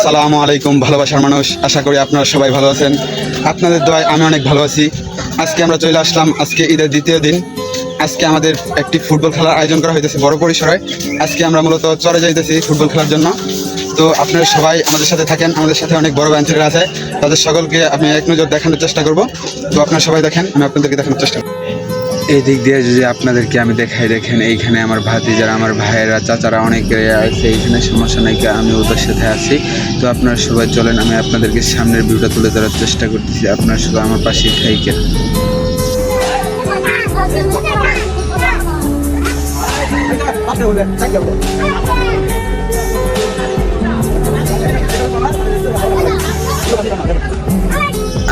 আসসালামু আলাইকুম ভালোবাসার মানুষ, আশা করি আপনারা সবাই ভালো আছেন। আপনাদের দোয়ায় আমি অনেক ভালো আছি। আজকে আমরা চলে আসলাম, আজকে ঈদের দ্বিতীয় দিন। আজকে আমাদের একটি ফুটবল খেলার আয়োজন করা হয়েছে বড় পরিসরে। আজকে আমরা মূলত চরে যাইতেছি ফুটবল খেলার জন্য। তো আপনারা সবাই আমাদের সাথে থাকেন, আমাদের সাথে অনেক বড় ব্যাঞ্চেরা আছে, তাদের সকলকে আমি এক নজর দেখানোর চেষ্টা করব। তো আপনারা সবাই দেখেন, আমি আপনাদেরকে দেখানোর চেষ্টা করব। এই দিক দিয়ে যদি আপনাদেরকে আমি দেখাই, দেখেন এইখানে আমার ভাতিজারা, আমার ভাইয়েরা, চাচারা অনেকে আছে। এইখানে সমস্যা নাই, আমি ওদের সাথে আছি। তো আপনারা সবাই চলেন, আমি আপনাদেরকে সামনের ভিউটা তুলে ধরার চেষ্টা করতেছি। আপনারা সবাই আমার পাশে থাকেন।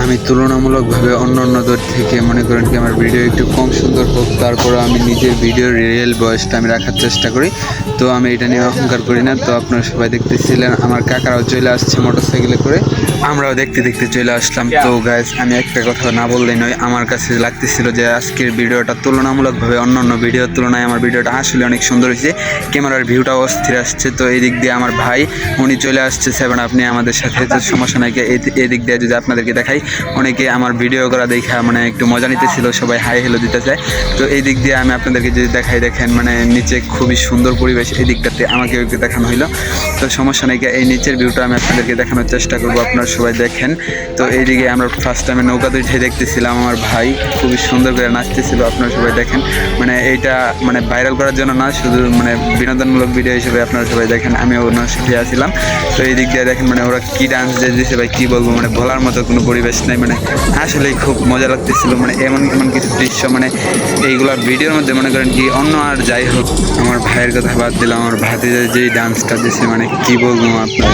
আমি তুলনামূলকভাবে অন্য অন্যদের থেকে মনে করেন কি আমার ভিডিও একটু কম সুন্দর হোক, তারপরে আমি নিজের ভিডিওর রিয়েল ভয়েসটা আমি রাখার চেষ্টা করি। তো আমি এটা নিয়ে অহংকার করি না। তো আপনারা সবাই দেখতেছিলেন আমার কাকারাও চলে আসছে মোটরসাইকেলে করে, আমরাও দেখতে দেখতে চলে আসলাম। তো গাইস, আমি একটা কথা না বললেই নয়, আমার কাছে লাগতেছিল যে আজকের ভিডিওটা তুলনামূলকভাবে অন্য অন্য ভিডিওর তুলনায় আমার ভিডিওটা আসলে অনেক সুন্দর হয়েছে। ক্যামেরার ভিউটাও অস্থির আসছে। তো এই দিক দিয়ে আমার ভাই উনি চলে আসছে, সেভেন আপনি আমাদের সাথে। তো সমস্যা নাই, এই দিক দিয়ে যদি আপনাদেরকে দেখাই, অনেকে আমার ভিডিও করা দেখা মানে একটু মজা নিতেছিল, সবাই হাই হ্যালো দিতেছে। তো এই দিক দিয়ে আমি আপনাদেরকে যদি দেখাই, দেখেন মানে নিচে খুবই সুন্দর পরিবেশ, এই দিকটাতে আমাকে একটু দেখানো হইলো। তো সমস্যা নেই, এই নিচের ভিউটা আমি আপনাদেরকে দেখানোর চেষ্টা করবো, আপনারা সবাই দেখেন। তো এইদিকে আমরা ফার্স্ট টাইমে নৌকাতে উঠে দেখতেছিলাম, আমার ভাই খুবই সুন্দর করে নাচতেছিল, আপনারা সবাই দেখেন। মানে এইটা মানে ভাইরাল করার জন্য না, শুধু মানে বিনোদনমূলক ভিডিও হিসেবে আপনারা সবাই দেখেন। আমি ওনার সাথে আসছিলাম। তো এই দিক দিয়ে দেখেন মানে ওরা কী ডান্স দিয়েছে ভাই, কী বলবো, মানে বলার মতো কোনো পরিবেশ নেই। মানে আসলেই খুব মজা লাগতেছিল, মানে এমন এমন কিছু দৃশ্য মানে এইগুলো ভিডিওর মধ্যে মনে করেন কি অন্য। আর যাই হোক, আমার ভাইয়ের কথা বাদ দিলাম, আমার ভাতিজা যেই ডান্সটা দিয়েছে মানে কি বলবো আপনার।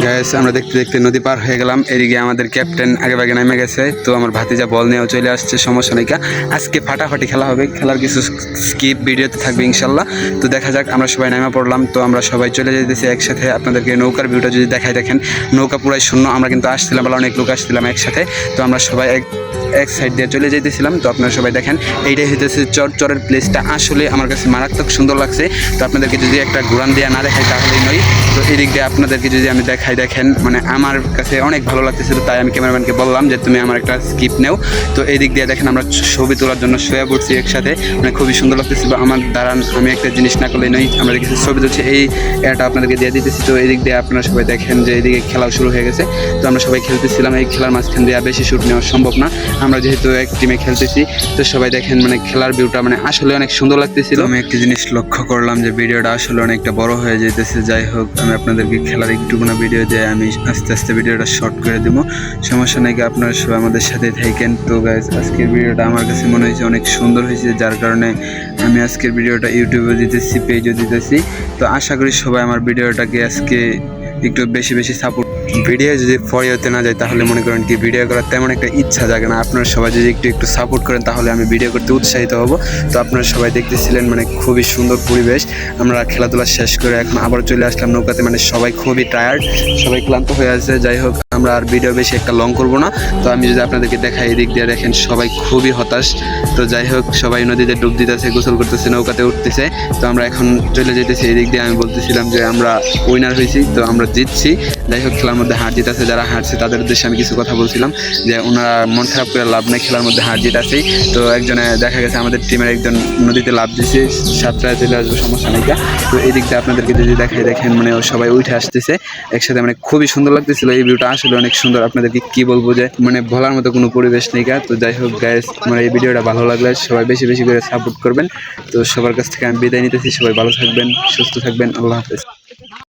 গাইস, আমরা দেখতে দেখতে নদী পার হয়ে গেলাম। এদিকে আমাদের ক্যাপ্টেন আগে ভাগে নেমে গেছে। তো আমার ভাতিজা বল নিয়েও চলে আসছে, সমস্যা নেই। আজকে ফাটাফাটি খেলা হবে, খেলার কিছু স্কিপ ভিডিওতে থাকবে ইনশাল্লাহ। তো দেখা যাক, আমরা সবাই নেমে পড়লাম। তো আমরা সবাই চলে যেতেছি একসাথে। আপনাদেরকে নৌকার ভিউটা যদি দেখাই, দেখেন নৌকা পুরাই শূন্য। আমরা কিন্তু আসছিলাম বলে অনেক লোক আসছিলাম একসাথে। তো আমরা সবাই এক সাইড দিয়ে চলে যেতেছিলাম। তো আপনারা সবাই দেখেন, এইটাই হইতেছে চরের প্লেসটা। আসলে আমার কাছে মারাত্মক সুন্দর লাগছে। তো আপনাদেরকে যদি একটা ঘুরান দিয়ে না দেখাই তাহলেই নয়। তো এই দিক দিয়ে আপনাদেরকে যদি আমি দেখাই, দেখেন মানে আমার কাছে অনেক ভালো লাগতেছিল। তাই আমি ক্যামেরাম্যানকে বললাম যে তুমি আমার একটা স্কিপ নেও। তো এই দিক দিয়ে দেখেন আমরা ছবি তোলার জন্য শুয়ে পড়ছি একসাথে, মানে খুবই সুন্দর লাগতেছিল। আমার দাঁড়ান, আমি একটা জিনিস না করলেই নয়, আমরা কিছু ছবি তুলছি, এই এটা আপনাদেরকে দিয়ে দিতেছি। তো এই দিক দিয়ে আপনারা সবাই দেখেন যে এইদিকে খেলাও শুরু হয়ে গেছে। তো আমরা সবাই খেলতেছিলাম, এই খেলার মাঝখান দিয়ে বেশি শ্যুট নেওয়া সম্ভব না, আমরা যেহেতু এক টিমে খেলতেছি। তো সবাই দেখেন মানে খেলার ভিউটা মানে আসলে অনেক সুন্দর লাগতেছিল। আমি একটা জিনিস লক্ষ্য করলাম যে ভিডিওটা আসলে অনেকটা বড় হয়ে যেতেছে। যাই হোক, আমি আপনাদেরকে খেলার একটুকুনা ভিডিও দিয়ে আমি আস্তে আস্তে ভিডিওটা শর্ট করে দেবো, সমস্যা নেই। আপনারা সবাই আমাদের সাথে থাকেন। তো গাইজ, আজকের ভিডিওটা আমার কাছে মনে হয়েছে অনেক সুন্দর হয়েছে, যার কারণে আমি আজকের ভিডিওটা ইউটিউবে দিতেছি, পেজও দিতেছি। তো আশা করি সবাই আমার ভিডিওটাকে আজকে একটু বেশি বেশি সাপোর্ট। ভিডিও যদি পরে হতে না যায় তাহলে মনে করেন কি ভিডিও করার তেমন একটা ইচ্ছা জাগে না। আপনারা সবাই যদি একটু একটু সাপোর্ট করেন তাহলে আমি ভিডিও করতে উৎসাহিত হব। তো আপনারা সবাই দেখতেছিলেন মানে খুবই সুন্দর পরিবেশ। আমরা খেলাধুলা শেষ করে এখন আবার চলে আসলাম নৌকাতে, মানে সবাই খুবই টায়ার্ড, সবাই ক্লান্ত হয়ে আছে। যাই হোক, আমরা আর ভিডিও বেশি একটা লং করবো না। তো আমি যদি আপনাদেরকে দেখাই, এদিক দিয়ে দেখেন সবাই খুবই হতাশ। তো যাই হোক, সবাই নদীতে ডুব দিতেছে, গোসল করতেছে, নৌকাতে উঠতেছে। তো আমরা এখন চলে যেতেছি। এদিক দিয়ে আমি বলতেছিলাম যে আমরা উইনার হয়েছি, তো আমরা জিতছি। যাই হোক, খেলার মধ্যে হার জিত আছে, যারা হারছে তাদের উদ্দেশ্যে আমি কিছু কথা বলছিলাম যে ওনারা মন খারাপ করে লাভ নেই, খেলার মধ্যে হার জিত আছেই। তো একজনে দেখা গেছে আমাদের টিমের একজন নদীতে লাভ দিচ্ছে, সাতটায় চলে আসবে, সমস্যা নেই। তো এই দিক দিয়ে আপনাদেরকে যদি দেখাই, দেখেন মানে সবাই উঠে আসতেছে একসাথে, মানে খুবই সুন্দর লাগতেছিল। এই ভিউটা আসলে অনেক সুন্দর, আপনাদেরকে কি বলবো যে মানে বলার মতো কোনো পরিবেশ নেই। তো যাই হোক গাইস, আমার এই ভিডিওটা ভালো লাগলে সবাই বেশি বেশি করে সাপোর্ট করবেন। তো সবার কাছ থেকে আমি বিদায় নিতেছি, সবাই ভালো থাকবেন, সুস্থ থাকবেন, আল্লাহ হাফেজ।